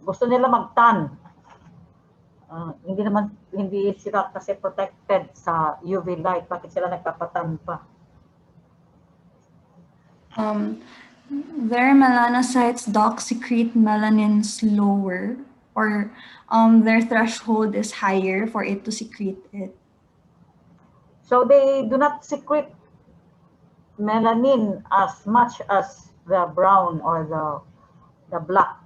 Gusto nila mag-tan. Hindi sila kasi protected sa UV light. Bakit sila nagpapatan pa? Their melanocytes, doc, secrete melanin slower, or their threshold is higher for it to secrete it. So they do not secrete melanin as much as the brown or the black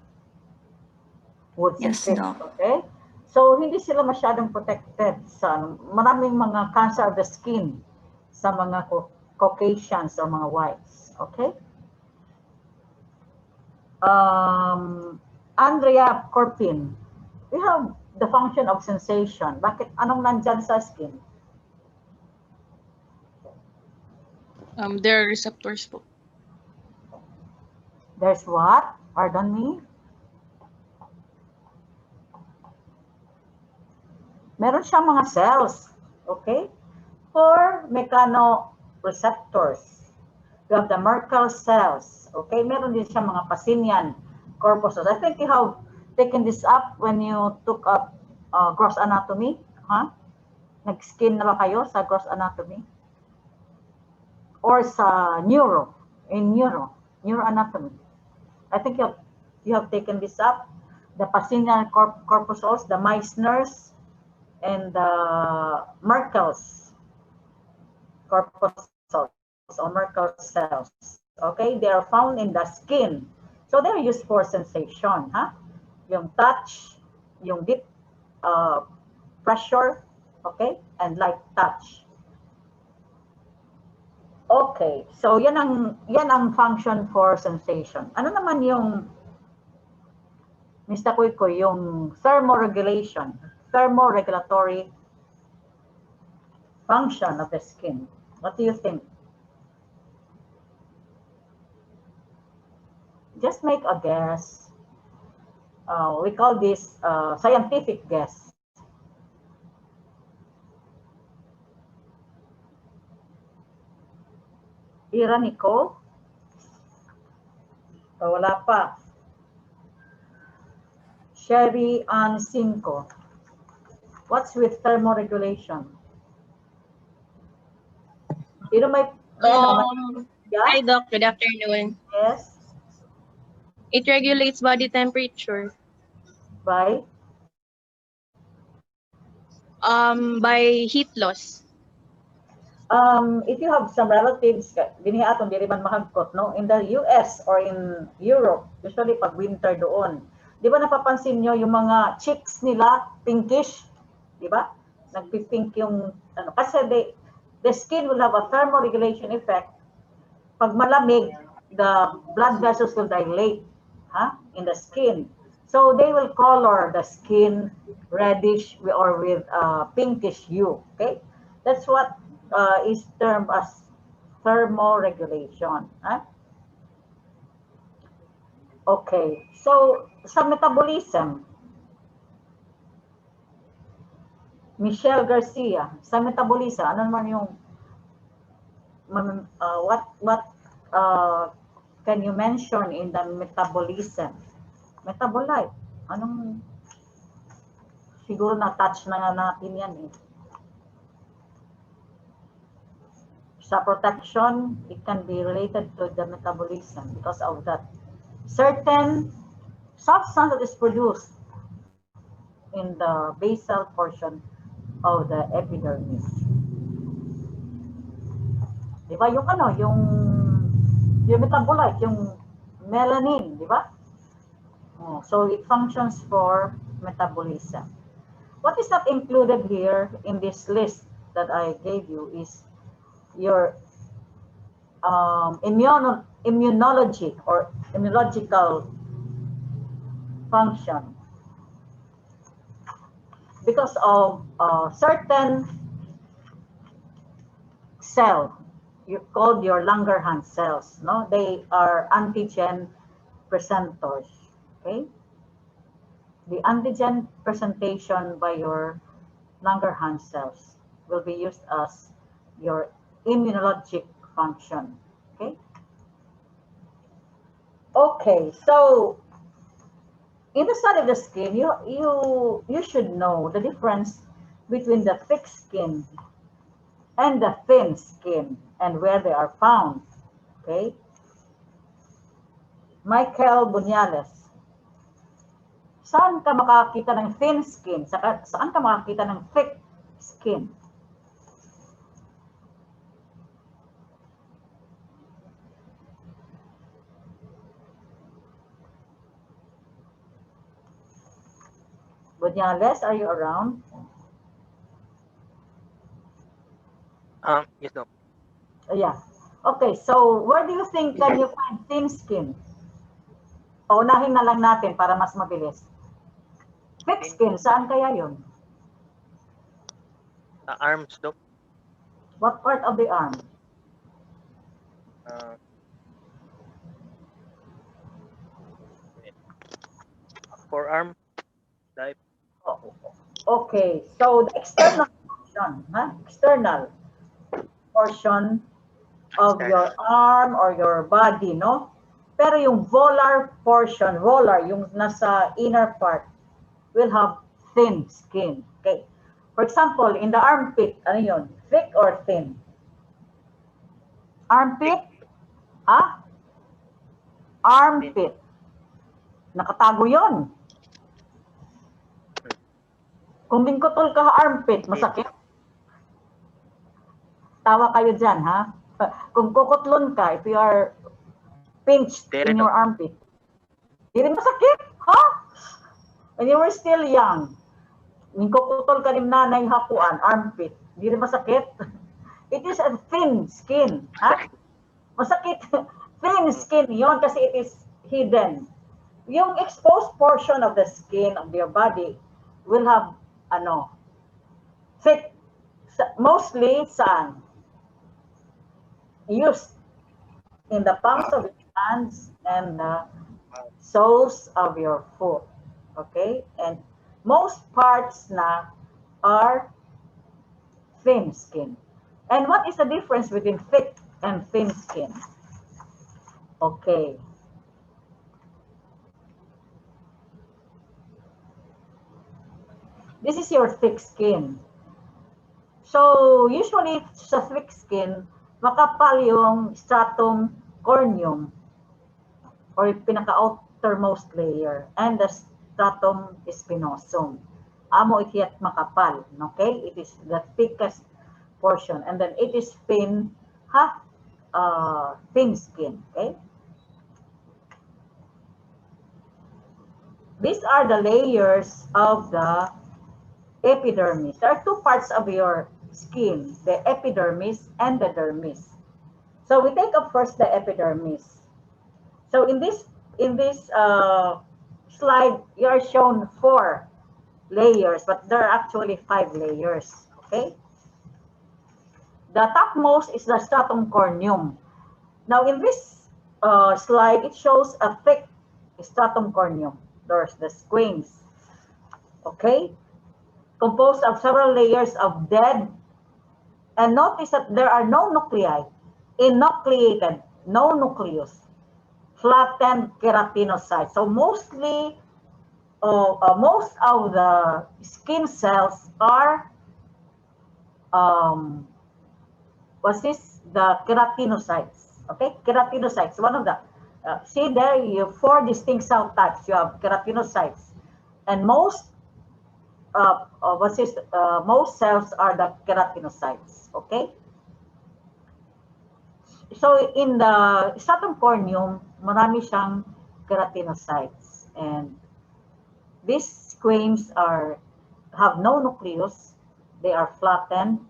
would secrete. Yes, Doc. Okay? So hindi sila masyadong protected sa maraming mga cancer of the skin sa mga Caucasians o mga whites. Okay? Andrea Corpin, we have the function of sensation. Bakit anong nandyan sa skin? There are receptors po. There's what? Pardon me? Meron siyang mga cells, okay? For mechanoreceptors. You have the Merkel cells, okay? Meron din siyang mga Pacinian corpuscles. I think you have taken this up when you took up gross anatomy, huh? Nag-skin na ba kayo sa gross anatomy? Or sa neuroanatomy. I think you have taken this up. The Pacinian corpuscles, the Meissners, and the Merkel's corpuscles or Merkel cells. Okay, they are found in the skin. So they're used for sensation, huh? Yung touch, yung deep pressure, okay, and light touch. Okay, so yan ang function for sensation. Ano naman yung Mr. Kuy, yung thermoregulatory function of the skin? What do you think? Just make a guess. We call this scientific guess. Ira, Nicole? Wala pa. Sherry Ann Cinco. What's with thermoregulation? Sino may yeah? Hi, Doc. Good afternoon. Yes. It regulates body temperature. By? By heat loss. If you have some relatives, dinihatong di man mahagkot, no? In the US or in Europe, usually pag winter doon, di ba napapansin nyo yung mga cheeks nila, pinkish, di ba? Nagpipink yung, kasi the skin will have a thermoregulation effect. Pag malamig, the blood vessels will dilate, in the skin. So they will color the skin reddish or with pinkish hue, okay? That's what is termed as thermoregulation. Okay, so sa metabolism, Michelle Garcia, sa metabolism, ano naman yung what can you mention in the metabolism? Metabolite, anong siguro na-touch na nga natin yan eh. Sa protection, it can be related to the metabolism because of that. Certain substance that is produced in the basal portion of the epidermis. Di ba? Yung yung metabolite, yung melanin, di ba? So it functions for metabolism. What is not included here in this list that I gave you is your immunology or immunological function, because of certain cell you called your Langerhans cells, no? They are antigen presenters, okay? The antigen presentation by your Langerhans cells will be used as your immunologic function, okay? Okay, so in the study of the skin, you should know the difference between the thick skin and the thin skin and where they are found. Okay? Michael Bunyales. Saan ka makakita ng thin skin? Saan ka makakita ng thick skin? Bunyales, are you around? Yes, no. Yeah. Okay, so where do you think can you find thin skin? Unahin na lang natin para mas mabilis. Thick skin, saan kaya yun? Arms, Doc. What part of the arm? Forearm. Type. Okay, so the external portion, external portion of your arm or your body, no? Pero yung volar portion, volar, yung nasa inner part, will have thin skin. Okay. For example, in the armpit, ano yun? Thick or thin? Armpit? Ha? Armpit. Nakatago yun. Kung lingkotol ka armpit, masakit. Tawa kayo dyan, ha? Kung kukutlon ka, if you are pinched in your armpit, di rin masakit, ha? When you were still young, ningkukutol ka rin nanay hapuan, armpit, di rin masakit. It is a thin skin, ha? Masakit. Thin skin yon kasi it is hidden. Yung exposed portion of the skin of your body will have thick, mostly saan? Used in the palms of your hands and the soles of your foot. Okay? And most parts na are thin skin. And what is the difference between thick and thin skin? Okay. This is your thick skin. So, usually sa thick skin, makapal yung stratum corneum or pinaka-outermost layer and the stratum spinosum. Amo itiyak makapal, okay? It is the thickest portion and then it is thin, thin skin, okay? These are the layers of the epidermis. There are two parts of your skin, the epidermis and the dermis. So we take up first the epidermis. So in this slide, you are shown 4 layers, but there are actually 5 layers. Okay. The topmost is the stratum corneum. Now in this slide, it shows a thick stratum corneum. There's the squamous. Okay. Composed of several layers of dead, and notice that there are no nuclei, enucleated, no nucleus, flattened keratinocytes. So mostly, most of the skin cells are, what's this? The keratinocytes. Okay, keratinocytes. One of the, see there, you have 4 distinct cell types. You have keratinocytes, and most most cells are the keratinocytes, okay? So in the stratum corneum, marami siyang keratinocytes, and these squames have no nucleus. They are flattened,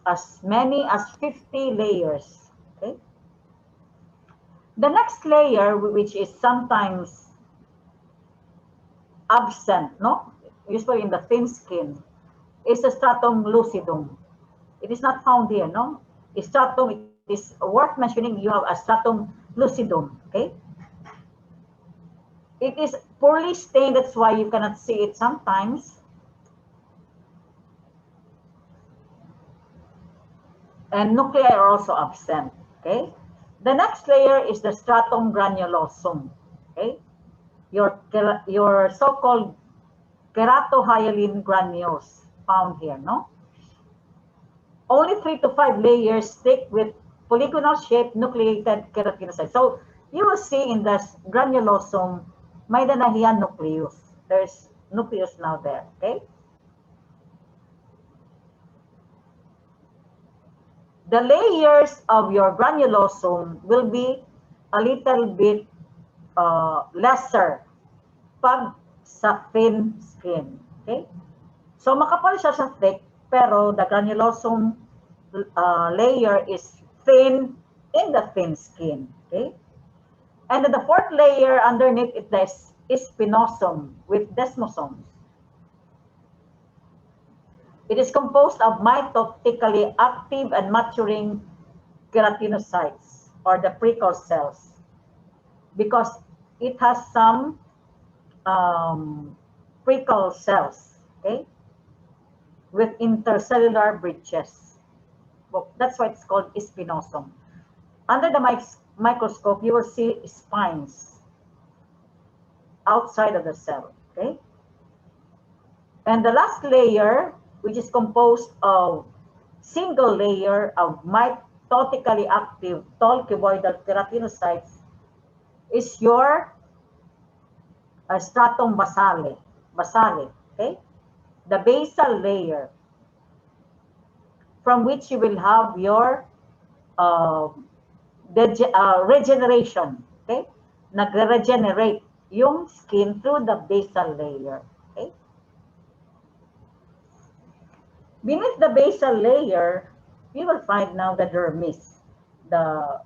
as many as 50 layers, okay? The next layer, which is sometimes absent, no? Usually in the thin skin, is the stratum lucidum. It is not found here, no? Stratum, it is worth mentioning, you have a stratum lucidum, okay? It is poorly stained, that's why you cannot see it sometimes. And nuclei are also absent, okay? The next layer is the stratum granulosum, okay? your so-called keratohyalin granules found here, no? Only 3 to 5 layers thick with polygonal-shaped nucleated keratinocytes. So you will see in the granulosome, may danahian nucleus. There's nucleus now there, okay? The layers of your granulosome will be a little bit lesser pag sa thin skin, okay? So makapal siya sa thick, pero the granulosome layer is thin in the thin skin, okay? And the fourth layer underneath it is spinosome with desmosomes. It is composed of mitotically active and maturing keratinocytes or the prickle cells because it has some prickle cells, okay, with intercellular bridges. Well, that's why it's called spinosome. Under the microscope, you will see spines outside of the cell, okay? And the last layer, which is composed of single layer of mitotically active tall cuboidal keratinocytes, is your stratum basale, okay? The basal layer, from which you will have your regeneration, okay? Nag-regenerate yung skin through the basal layer, okay? Beneath the basal layer, you will find now the dermis, the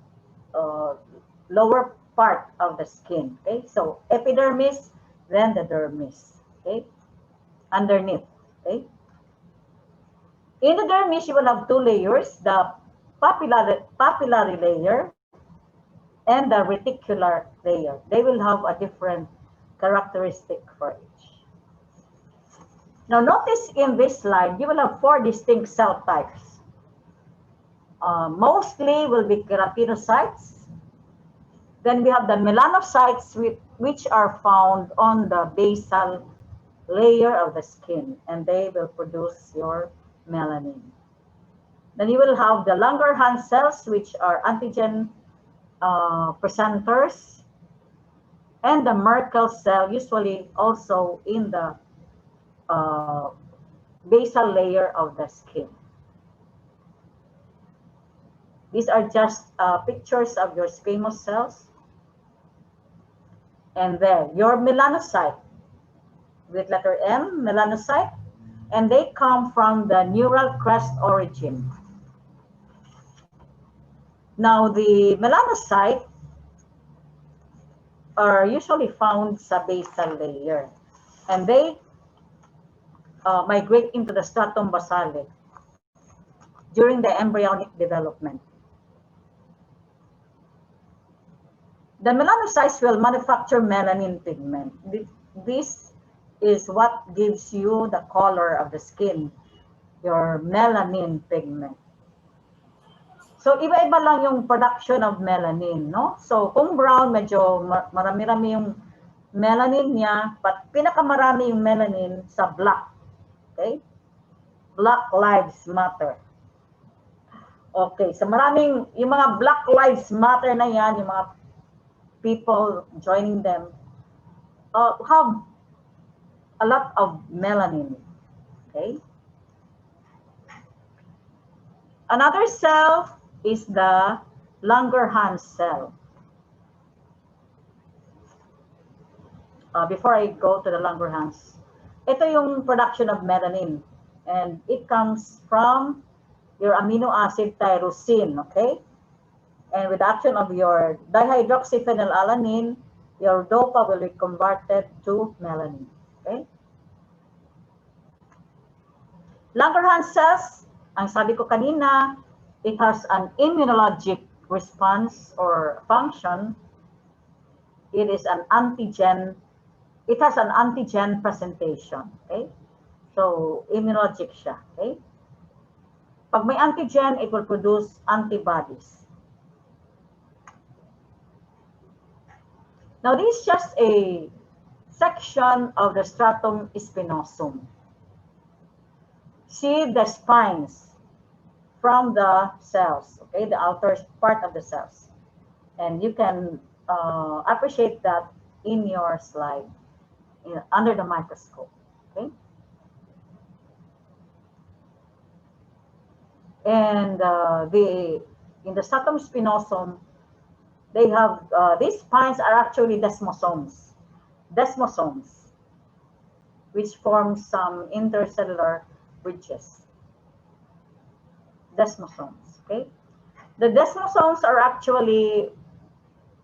lower part of the skin, okay? So epidermis, then the dermis, okay? Underneath, okay? In the dermis, you will have two layers, the papillary layer and the reticular layer. They will have a different characteristic for each. Now notice in this slide, you will have 4 distinct cell types. Mostly will be keratinocytes. Then we have the melanocytes, which are found on the basal layer of the skin, and they will produce your melanin. Then you will have the Langerhans cells, which are antigen presenters, and the Merkel cell, usually also in the basal layer of the skin. These are just pictures of your squamous cells. And there, your melanocyte, with letter M, melanocyte, and they come from the neural crest origin. Now, the melanocyte are usually found sa basal layer, and they migrate into the stratum basale during the embryonic development. The melanocytes will manufacture melanin pigment. This is what gives you the color of the skin, your melanin pigment. So, iba-iba lang yung production of melanin, no? So, kung brown, medyo marami-rami yung melanin niya, but pinakamarami yung melanin sa black. Okay? Black Lives Matter. Okay, so maraming, yung mga Black Lives Matter na yan, yung mga people joining them, have a lot of melanin. Okay? Another cell is the Langerhans cell. Before I go to the Langerhans, ito yung production of melanin, and it comes from your amino acid tyrosine, okay? And with the action of your dihydroxyphenylalanine, your DOPA will be converted to melanin, okay? Langerhans cells, ang sabi ko kanina, it has an immunologic response or function. It is an antigen. It has an antigen presentation, okay? So, immunologic siya, okay? Pag may antigen, it will produce antibodies. Now, this is just a section of the stratum spinosum. See the spines from the cells, okay, the outer part of the cells. And you can appreciate that in your slide under the microscope, okay? And in the stratum spinosum, they have, these spines are actually desmosomes, which form some intercellular bridges. Desmosomes, okay? The desmosomes are actually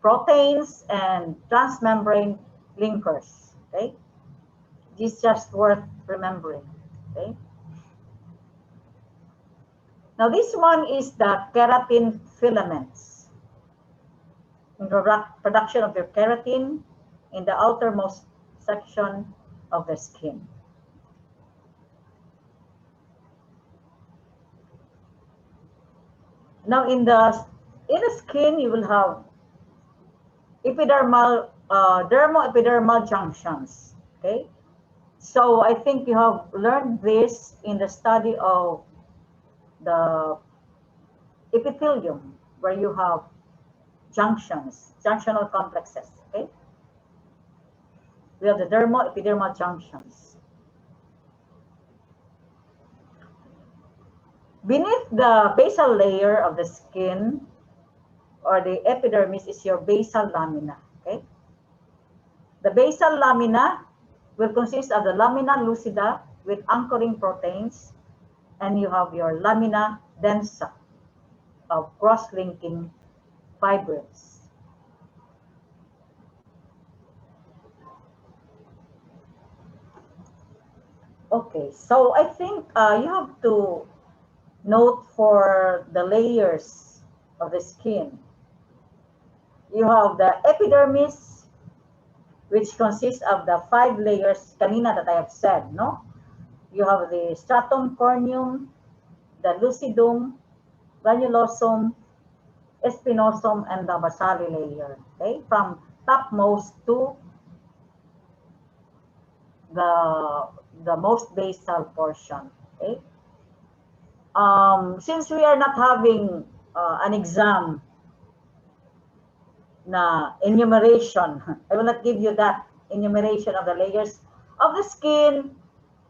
proteins and transmembrane linkers, okay? This is just worth remembering, okay? Now this one is the keratin filaments. Production of your keratin in the outermost section of the skin. Now in the skin, you will have epidermal, dermo-epidermal junctions, okay? So I think you have learned this in the study of the epithelium, where you have junctions, junctional complexes, okay? We have the dermo-epidermal junctions. Beneath the basal layer of the skin or the epidermis is your basal lamina, okay? The basal lamina will consist of the lamina lucida with anchoring proteins, and you have your lamina densa of cross-linking fibrils. Okay, so I think you have to note for the layers of the skin. You have the epidermis, which consists of the 5 layers kanina that I have said, no? You have the stratum corneum, the lucidum, granulosum, spinosum, and the basal layer, okay? From topmost to the most basal portion, okay? Since we are not having an exam na enumeration, I will not give you that enumeration of the layers of the skin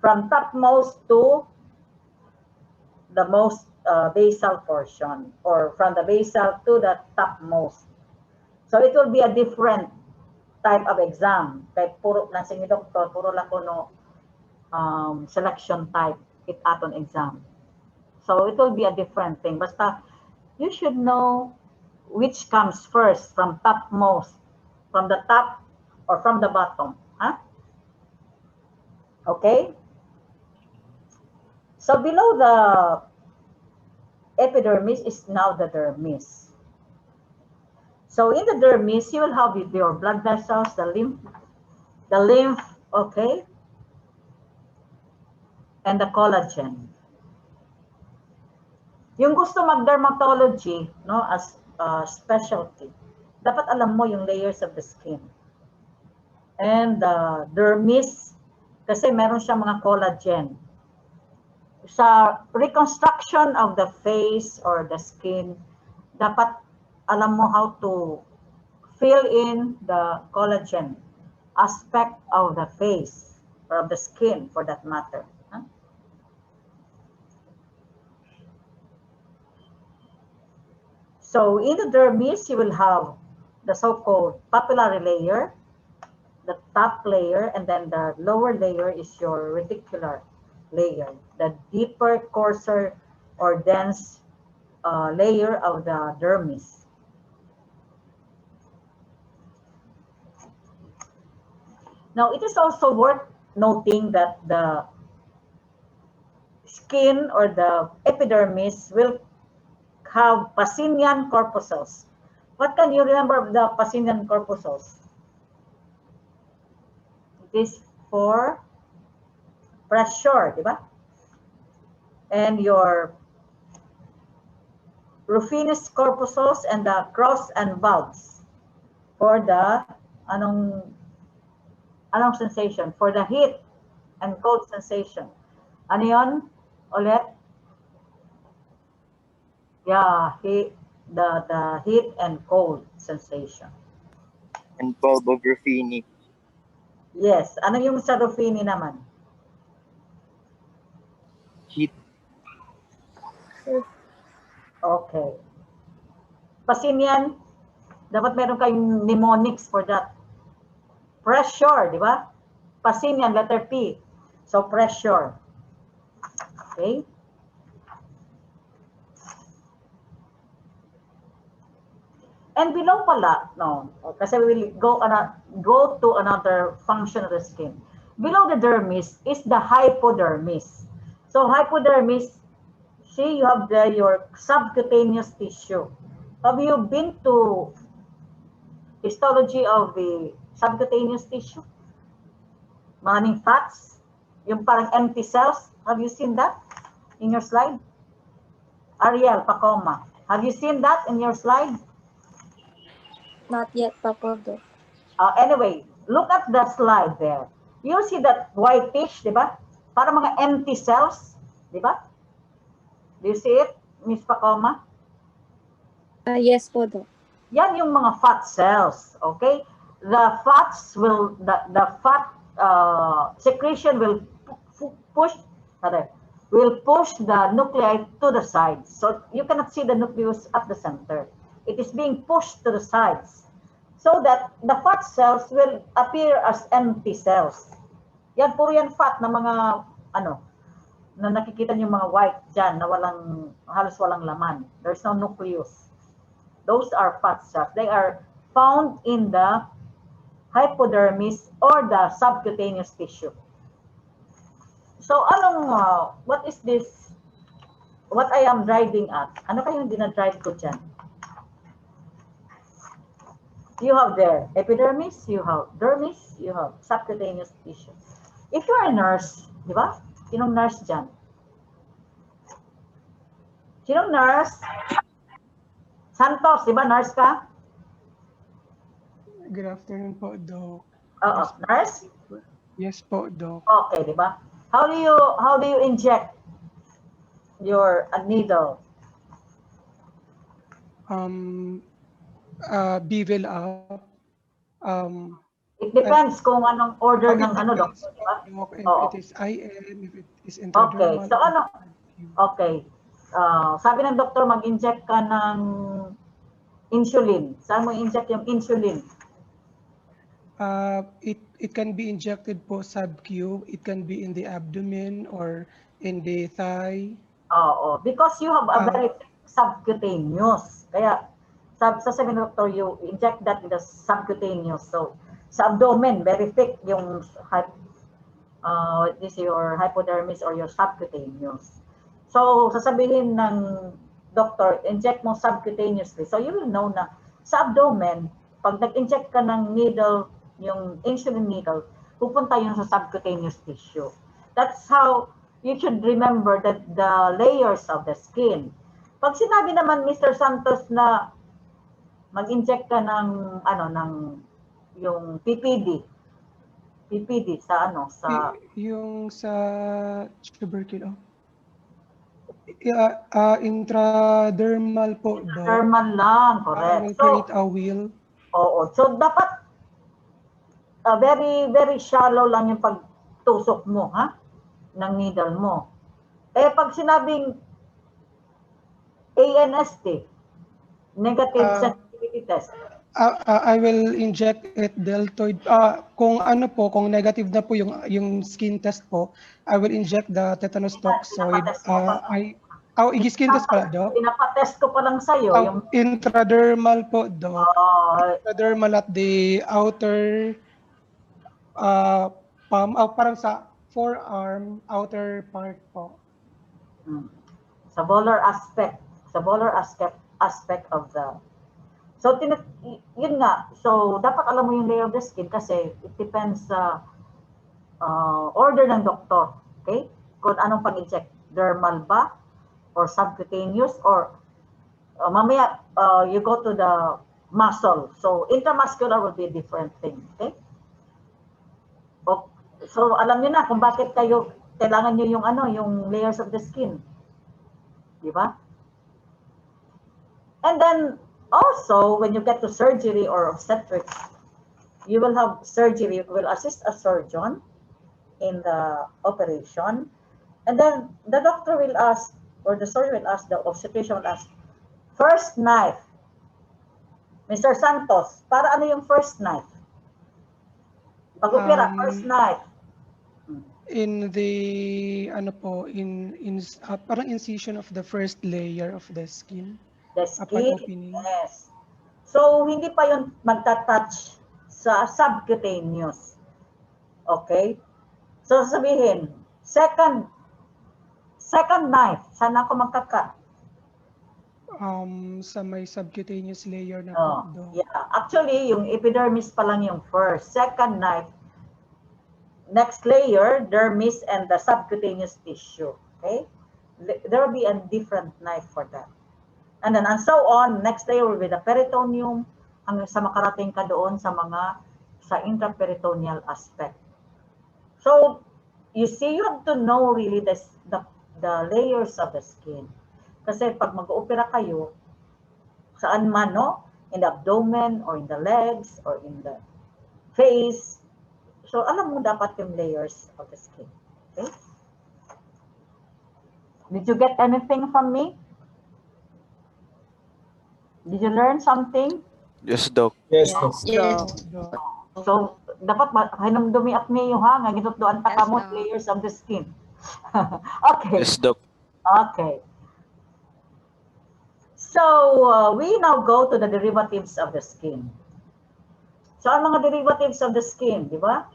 from topmost to the most basal portion, or from the basal to the topmost. So it will be a different type of exam. Kay puro lang sa inyo, doktor, puro lang ko no selection type it aton exam. So it will be a different thing. Basta you should know which comes first, from topmost, from the top or from the bottom. Huh? Okay? So below the epidermis is now the dermis. So in the dermis, you will have your blood vessels, the lymph, okay, and the collagen. Yung gusto mag-dermatology, no, as specialty, dapat alam mo yung layers of the skin. And the dermis, kasi meron siyang mga collagen. Sa reconstruction of the face or the skin, dapat alam mo how to fill in the collagen aspect of the face or of the skin for that matter. Huh? So in the dermis, you will have the so-called papillary layer, the top layer, and then the lower layer is your reticular layer, the deeper, coarser, or dense layer of the dermis. Now, it is also worth noting that the skin or the epidermis will have Pacinian corpuscles. What can you remember of the Pacinian corpuscles? It is for pressure, diba? And your rufinous corpuscles and the cross and bulbs for the Anong sensation? For the heat and cold sensation. Ano yun? Ulit? Yeah, the heat and cold sensation. And bulb of Ruffini. Yes. Ano yung sa Ruffini naman? Heat. Okay. Pasin yan. Dapat meron kayong mnemonics for that. Pressure, di ba? Pasin yan, letter P. So, pressure. Okay? And below pala, no, kasi we will go to another function of the skin. Below the dermis is the hypodermis. So hypodermis, see, you have there your subcutaneous tissue. Have you been to histology of the subcutaneous tissue? Maraming fats, yung parang empty cells. Have you seen that in your slide? Ariel Pacoma, have you seen that in your slide? Not yet, Papa Doc. Anyway, look at the slide there. You see that whitish, di ba? Para mga empty cells, di ba? Do you see it, Miss Pacoma? Yes po, Doc. Yan yung mga fat cells, okay? The fats will, the fat secretion will push the nuclei to the sides. So you cannot see the nucleus at the center. It is being pushed to the sides so that the fat cells will appear as empty cells. Yan, puro yan fat na mga, na nakikita niyo mga white dyan na halos walang laman. There's no nucleus. Those are fat cells. They are found in the hypodermis or the subcutaneous tissue. So, what is this? What I am driving at? Ano kayong dinadrive ko dyan? You have there epidermis, you have dermis, you have subcutaneous tissue. If you're a nurse, di ba? Sinong nurse dyan? Sinong nurse? Santos, di ba nurse ka? Good afternoon po, Doc. Oo, nurse? Yes po, Doc. Okay, di ba? How do you inject your needle? Bevel up. It depends kung anong order ng doctor, di ba? Doc, if Oo. it is IM, if it is Okay, intradermal. so okay. Sabi ng doktor, mag-inject ka ng insulin. Saan mo inject yung insulin? It can be injected po sub-Q. It can be in the abdomen or in the thigh. Oo, because you have a very subcutaneous. Kaya sabi ng doctor, you inject that in the subcutaneous. So sa abdomen, very thick yung this your hypodermis or your subcutaneous. So sasabihin ng doctor, inject mo subcutaneously. So you will know na sa abdomen, pag nag-inject ka ng needle, yung insulin needle, pupunta yun sa subcutaneous tissue. That's how you should remember that the layers of the skin. Pag sinabi naman Mr. Santos na mag-inject ka ng yung PPD sa Yung sa tuberculosis. Intradermal po, Doc. Dermal lang, correct. Will create a wheel. Oo. So dapat very very shallow lang yung pagtusok mo, ha? Ng needle mo. Eh pag sinabing ANST, negative sensitivity test. I will inject it deltoid. Kung negative na po yung skin test po, I will inject the tetanus toxoid. Skin test pala, Doc? Pinapatest ko pa lang sa'yo. Yung intradermal po, Doc. Intradermal at the outer palm, parang sa forearm, outer part po. Sa volar aspect of the. So yun nga. So dapat alam mo yung layer of the skin kasi it depends sa order ng doktor. Okay? Kung anong pag-inject, dermal ba or subcutaneous or mamaya you go to the muscle. So intramuscular will be a different thing. Okay? So alam niyo na kung bakit kailangan niyo yung yung layers of the skin. Di ba? And then also when you get to surgery or obstetrics, you will have surgery, you will assist a surgeon in the operation, and then the doctor will ask, or the surgeon will ask, the obstetrician will ask, first knife. Mr. Santos, para ano yung first knife? Pag-opera, first knife. In the parang incision of the first layer of the skin. The Upon skin, opening. yes. So, hindi pa yun magta-touch sa subcutaneous. Okay? So, sabihin, second knife, saan ako magka-cut? Sa may subcutaneous layer na po. Yeah. Actually, yung epidermis pa lang yung first. Second knife, next layer, dermis and the subcutaneous tissue. Okay? There will be a different knife for that. And then, and so on, next layer will be the peritoneum, hanggang sa makarating ka doon sa intraperitoneal aspect. So, you see, you have to know really the layers of the skin. Kasi pag mag-opera kayo, saan man, no? In the abdomen, or in the legs, or in the face. So, alam mo dapat yung layers of the skin. Okay? Did you get anything from me? Did you learn something? Yes, Doc. Yes, Doc. Yes. So, dapat hinumdumi at niyo ha, nga ginutdoan ta Yes, kamot Doc. layers of the skin. Okay. Yes, Doc. Okay. So, we now go to the derivatives of the skin. So, ang mga derivatives of the skin, di ba?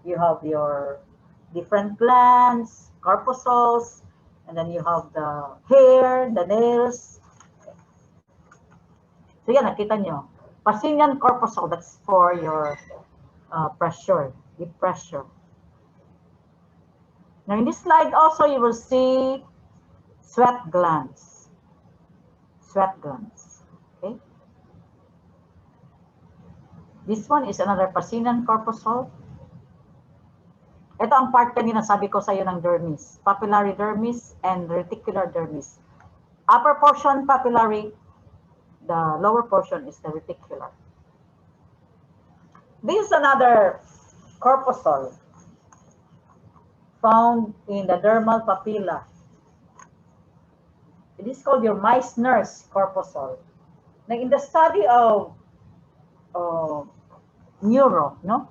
You have your different glands, corpuscles, and then you have the hair, the nails. Okay. So, yan, nakita nyo. Pasinian corpuscle, that's for your pressure, deep pressure. Now, in this slide also, you will see sweat glands. Sweat glands. Okay. This one is another Pacinian corpuscle. Ito ang part kanina sabi ko sa iyo ng dermis. Papillary dermis and reticular dermis. Upper portion papillary, the lower portion is the reticular. This is another corpuscle found in the dermal papilla. It is called your Meissners corpuscle. Now, in the study of neuroanatomy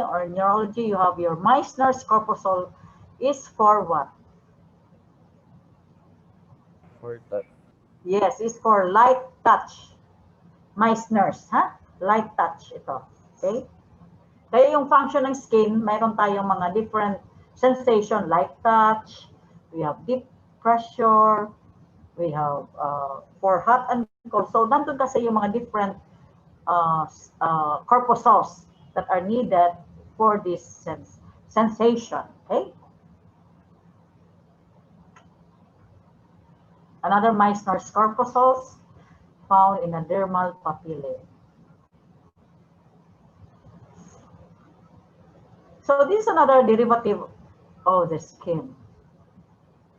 or neurology, you have your Meissners corpuscle is for what? For touch. Yes, it's for light touch. Meissners, ha? Light touch ito. Okay? Kaya yung function ng skin, mayroon tayong mga different sensation, light touch, we have deep pressure, we have for hot and cold. So, nandun kasi yung mga different corpuscles that are needed for this sensation. Okay? Another Meissner's corpuscles found in a dermal papillae. So, this is another derivative of the skin.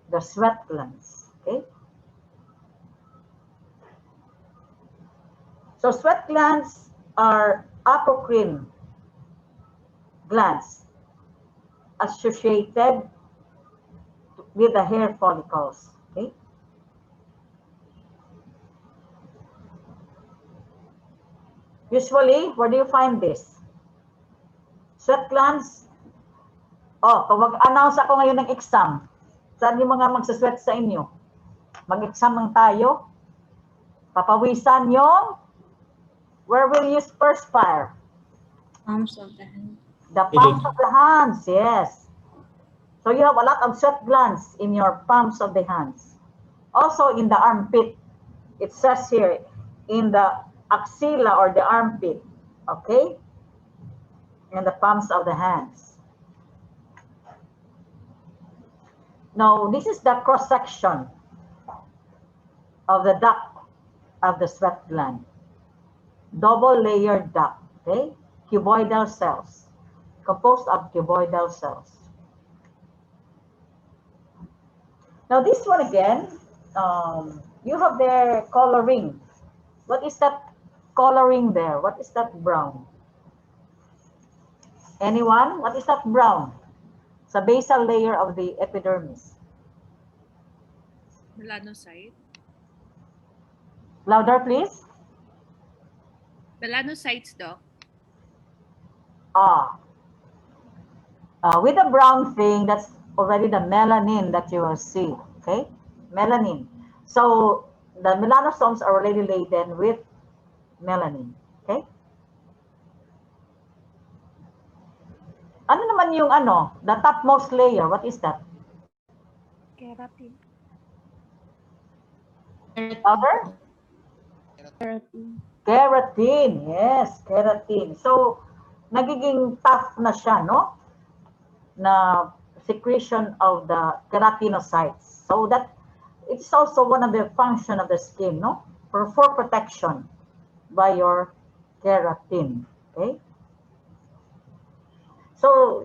The sweat glands, okay? So sweat glands are apocrine glands associated with the hair follicles, okay? Usually, where do you find this? Sweat glands. Oh, kung mag-announce ako ngayon ng exam, saan yung mga magsasweat sa inyo? Mag-exam lang tayo. Papawisan yung, where will you perspire? Palms of the hand. The palms of the hands, yes. So you have a lot of sweat glands in your palms of the hands. Also in the armpit. It says here, in the axilla or the armpit. Okay? In the palms of the hands. Now, this is the cross-section of the duct of the sweat gland. Double-layered duct, okay? Cuboidal cells. composed of cuboidal cells. Now this one again, you have their coloring. What is that coloring there? What is that brown? Anyone? What is that brown? Sa basal layer of the epidermis. Melanocyte. Louder, please. Melanocytes, Doc. With the brown thing, that's already the melanin that you will see. Okay, melanin. So the melanosomes are already laden with melanin. Okay. Ano naman yung the topmost layer? What is that? Keratin. Louder? Keratin. Keratin. Yes, keratin. So nagiging tough na siya, no? Na secretion of the keratinocytes. So that it's also one of the function of the skin, no? For protection by your keratin. Okay? So,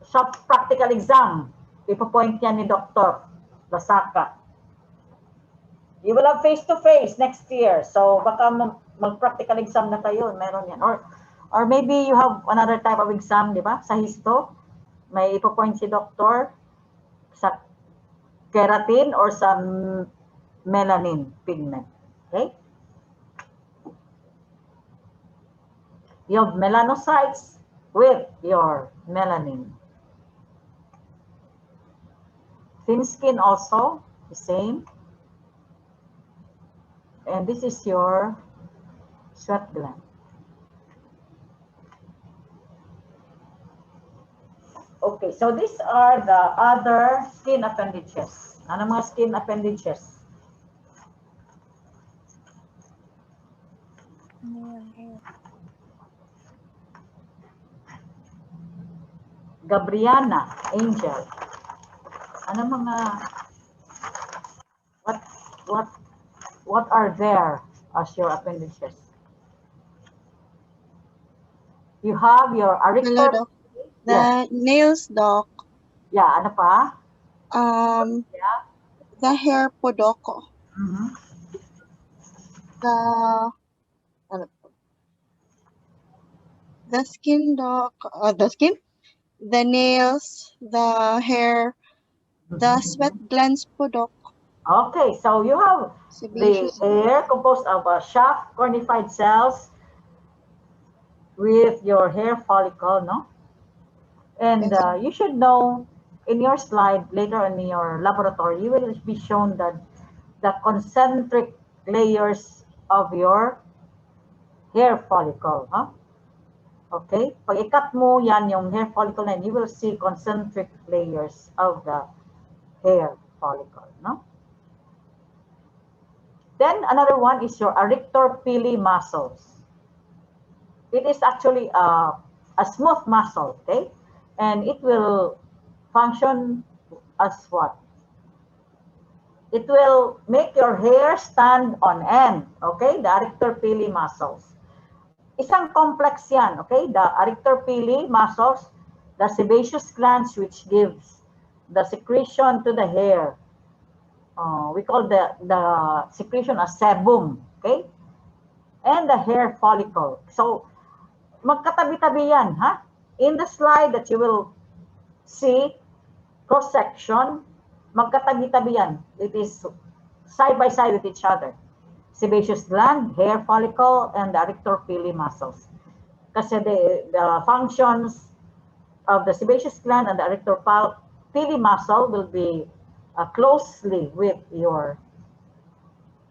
sa practical exam, ipo-point yan ni Dr. Lasaka. You will have face-to-face next year. So, baka mag-practical exam na kayo. Meron yan. Or maybe you have another type of exam, di ba? Sa histo, may ipo-point si Dr. sa keratin or sa melanin pigment. Okay? You have melanocytes with your melanin. Thin skin also, the same. And this is your sweat gland. Okay, so these are the other skin appendages. Ano mga skin appendages? Gabriana, Angel. Ano mga what are there as your appendages? You have your Hello, arector. Doc. The nails, Doc. Yeah, ano pa? Yeah. The hair po, Doc. The skin, Doc. The skin, the nails, the hair, the sweat glands po, Doc. Okay, so you have the hair composed of shaft cornified cells with your hair follicle, no? And you should know in your slide later in your laboratory, you will be shown that the concentric layers of your hair follicle, huh? Okay, pag ikat mo yan yung hair follicle na you will see concentric layers of the hair follicle, no? Then another one is your arrector pili muscles. It is actually a smooth muscle, okay? And it will function as what? It will make your hair stand on end, okay? The arrector pili muscles. Isang complex yan, okay? The arrector pili muscles, the sebaceous glands which gives the secretion to the hair. We call the secretion a sebum, okay? And the hair follicle. So, magkatabi-tabi yan, ha? In the slide that you will see, cross-section, magkatabi-tabi yan. It is side by side with each other. Sebaceous gland, hair follicle, and the arrector pili muscles. Kasi the functions of the sebaceous gland and the arrector pili muscle will be closely with your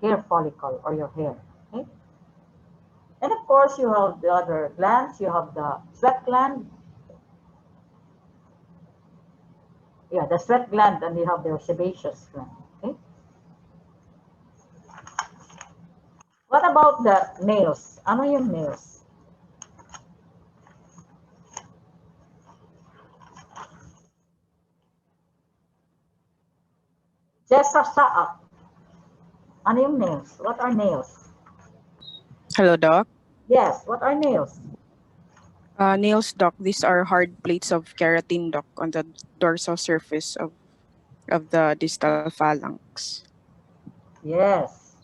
hair follicle or your hair. Okay? And of course, you have the other glands. You have the sweat gland. Yeah, the sweat gland, and you have the sebaceous gland. Okay? What about the nails? Ano yung nails? Jessa Saab. Ano yung nails? What are nails? Hello, Doc. Yes, what are nails? Nails, doc. These are hard plates of keratin, doc, on the dorsal surface of the distal phalanx. Yes.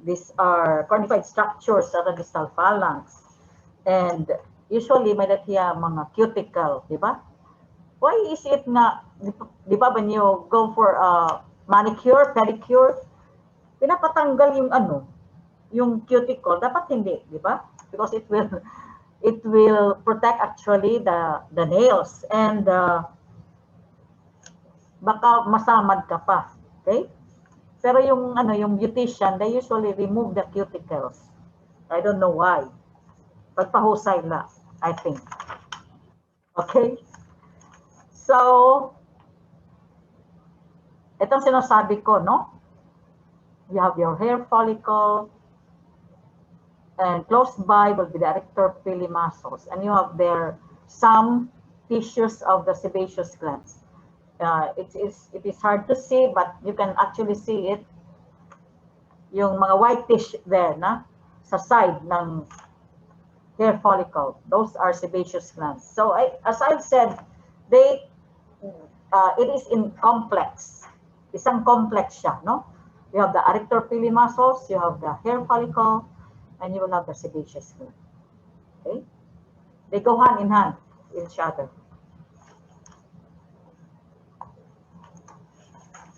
These are cornified structures sa distal phalanx. And usually may nakiya mga cuticle, di ba? Why is it na, di ba when you go for a manicure, pedicure, pinapatanggal yung ano, yung cuticle, dapat hindi, di ba? Because it will protect actually the nails and baka masamad ka pa, okay? Pero yung ano, yung beautician, they usually remove the cuticles. I don't know why. Pagpahusay na, I think. Okay? So, itong sinasabi ko, no? You have your hair follicle, and close by will be the arrector-pili muscles, and you have there some tissues of the sebaceous glands. It is hard to see, but you can actually see it. Yung mga whitish there, na? Sa side ng hair follicle. Those are sebaceous glands. So, as I've said, it is in complex. Isang complex siya, no? You have the arrector-pili muscles, you have the hair follicle, and you will have the sebaceous gland. Okay? They go hand in hand with each other.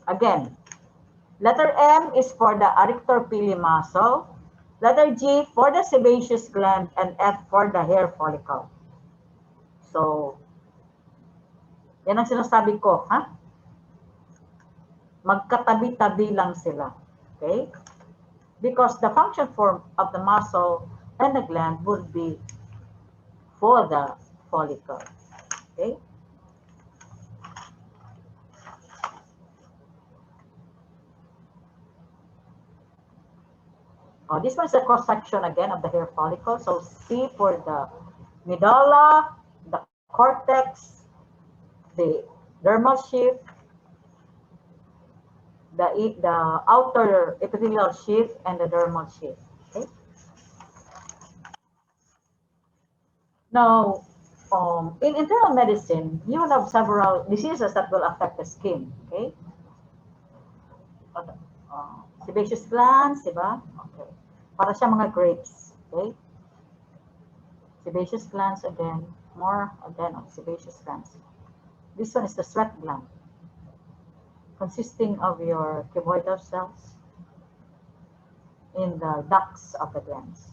Again, letter M is for the arrector-pili muscle, letter G for the sebaceous gland, and F for the hair follicle. So, yan ang sinasabi ko, ha? Magkatabi-tabi lang sila. Okay? Because the function form of the muscle and the gland would be for the follicle. Okay? This one is a cross-section again of the hair follicle. So C for the medulla, the cortex, the dermal sheath, the outer epithelial sheath, and the dermal sheath. Okay. Now, in internal medicine, you will have several diseases that will affect the skin. Okay. Sebaceous glands, diba? Okay. Para siya mga grapes. Okay. Sebaceous glands again. More again of sebaceous glands. This one is the sweat gland, consisting of your cuboidal cells in the ducts of the glands.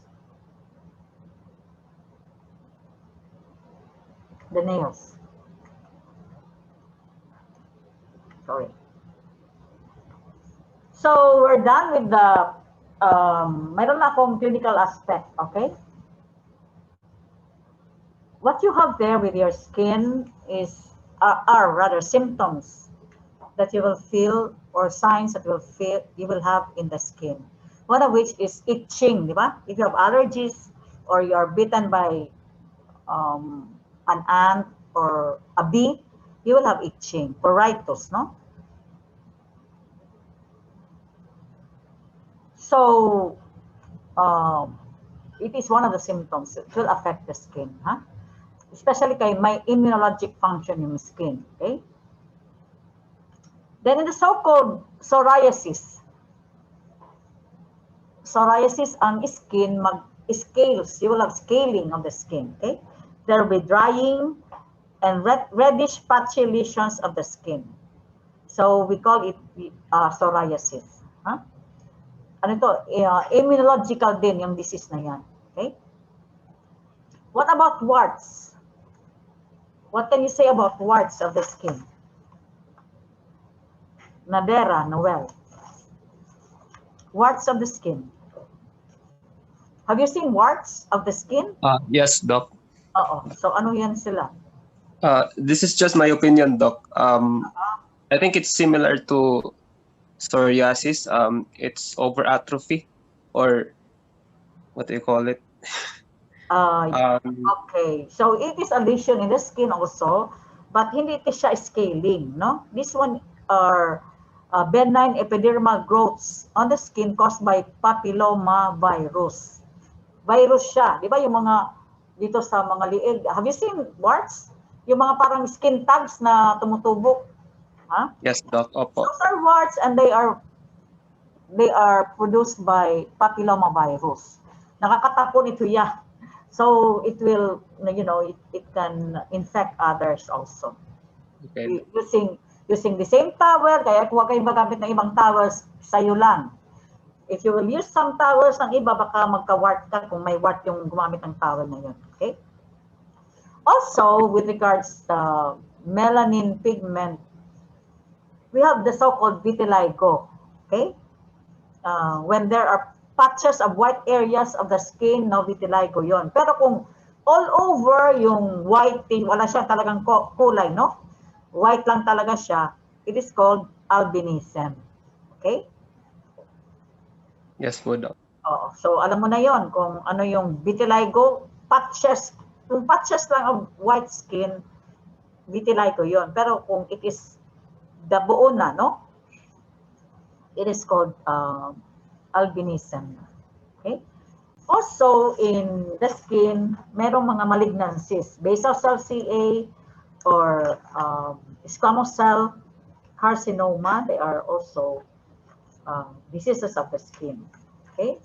The nails. Sorry. So we're done with the mayroon na akong clinical aspect, okay? What you have there with your skin are rather symptoms that you will feel or signs that you will have in the skin. One of which is itching, di ba? If you have allergies or you are bitten by an ant or a bee, you will have itching, pruritus, no? So, it is one of the symptoms. It will affect the skin, huh? Especially kay may immunologic function in the skin, okay? Then in the so-called psoriasis, ang skin scales. You will have scaling of the skin, okay? There will be drying and reddish patchy lesions of the skin. So we call it psoriasis, huh? Ano ito? Immunological din yung disease na yan, okay? What about warts? What can you say about warts of the skin? Nadera, Noel. Warts of the skin. Have you seen warts of the skin? Yes, Doc. Oo. So ano yan sila? This is just my opinion, Doc. I think it's similar to psoriasis. It's over atrophy, or what do you call it? Okay. So it is a lesion in the skin also, but hindi ito siya scaling, no? This one are benign epidermal growths on the skin caused by papilloma virus. Virus siya, di ba? Yung mga dito sa mga liig. Have you seen warts? Yung mga parang skin tags na tumutubo. Huh? Yes, Doc. Opo. Those are warts and they are produced by papillomavirus. Nakakatapon ito ya. So it will, it can infect others also. Okay. Using the same towel, kaya huwag kayong magamit ng ibang towels, sa'yo lang. If you will use some towels ng iba, baka magka-wart ka kung may wart yung gumamit ng towel na yun. Okay? Also, with regards to melanin pigment, we have the so-called vitiligo. Okay? When there are patches of white areas of the skin, no, vitiligo yon. Pero kung all over yung white thing, wala siya talagang kulay, no? White lang talaga siya, it is called albinism. Okay? Yes po, Doc. Oo. So, alam mo na yon kung ano yung vitiligo, patches, yung patches lang of white skin, vitiligo yon. Pero kung it is the buo na, no? It is called albinism. Okay? Also, in the skin, merong mga malignancies, basal cell CA or squamous cell carcinoma. They are also diseases of the skin. Okay?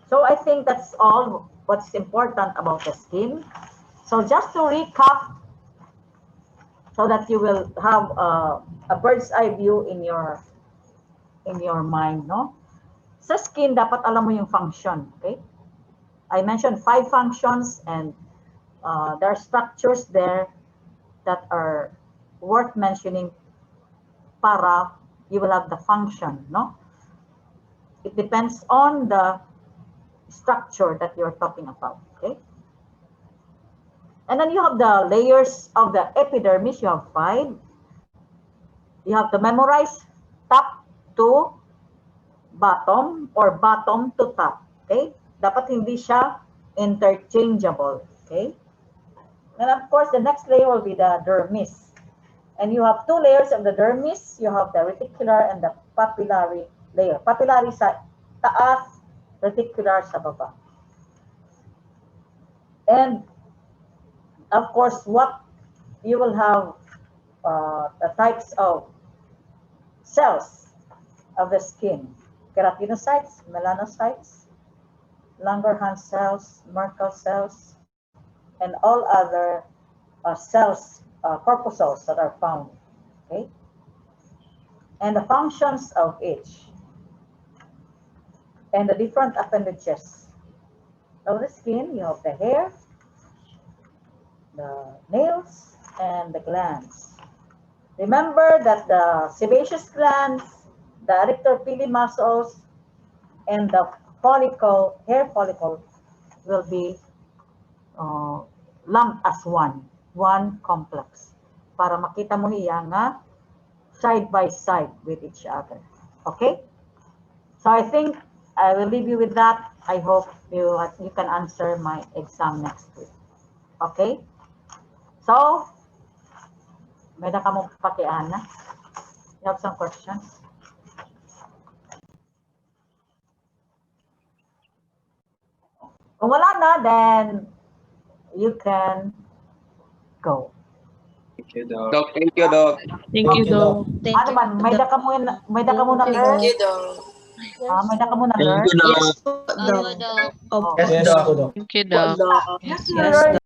So I think that's all what's important about the skin. So just to recap, so that you will have a bird's eye view in your mind, no? Sa skin, dapat alam mo yung function, okay? I mentioned 5 functions, and there are structures there that are worth mentioning para you will have the function, no? It depends on the structure that you're talking about, okay? And then you have the layers of the epidermis. You have 5. You have to memorize top to bottom or bottom to top. Okay? Dapat hindi siya interchangeable. Okay? And of course, the next layer will be the dermis. And you have 2 layers of the dermis. You have the reticular and the papillary layer. Papillary sa taas, reticular sa baba. And of course, what you will have the types of cells of the skin: keratinocytes, melanocytes, Langerhans cells, Merkel cells, and all other cells, corpuscles that are found. Okay, and the functions of each, and the different appendages of the skin. You have the hair, the nails, and the glands. Remember that the sebaceous glands, the adductor pili muscles, and the follicle, hair follicle, will be lumped as one complex. Para makita mo hiya nga side by side with each other. Okay? So I think I will leave you with that. I hope you can answer my exam next week. Okay? So, may na ka mong pakiana. You have some questions? Kung wala na, then you can go. Thank you, Doc. Doc, thank you, Doc. Thank you, Doc. Ano man, may da ka muna, girl? May da ka muna, girl? Yes, Doc. Doc. Yes, Doc. Thank you, Doc. You have to learn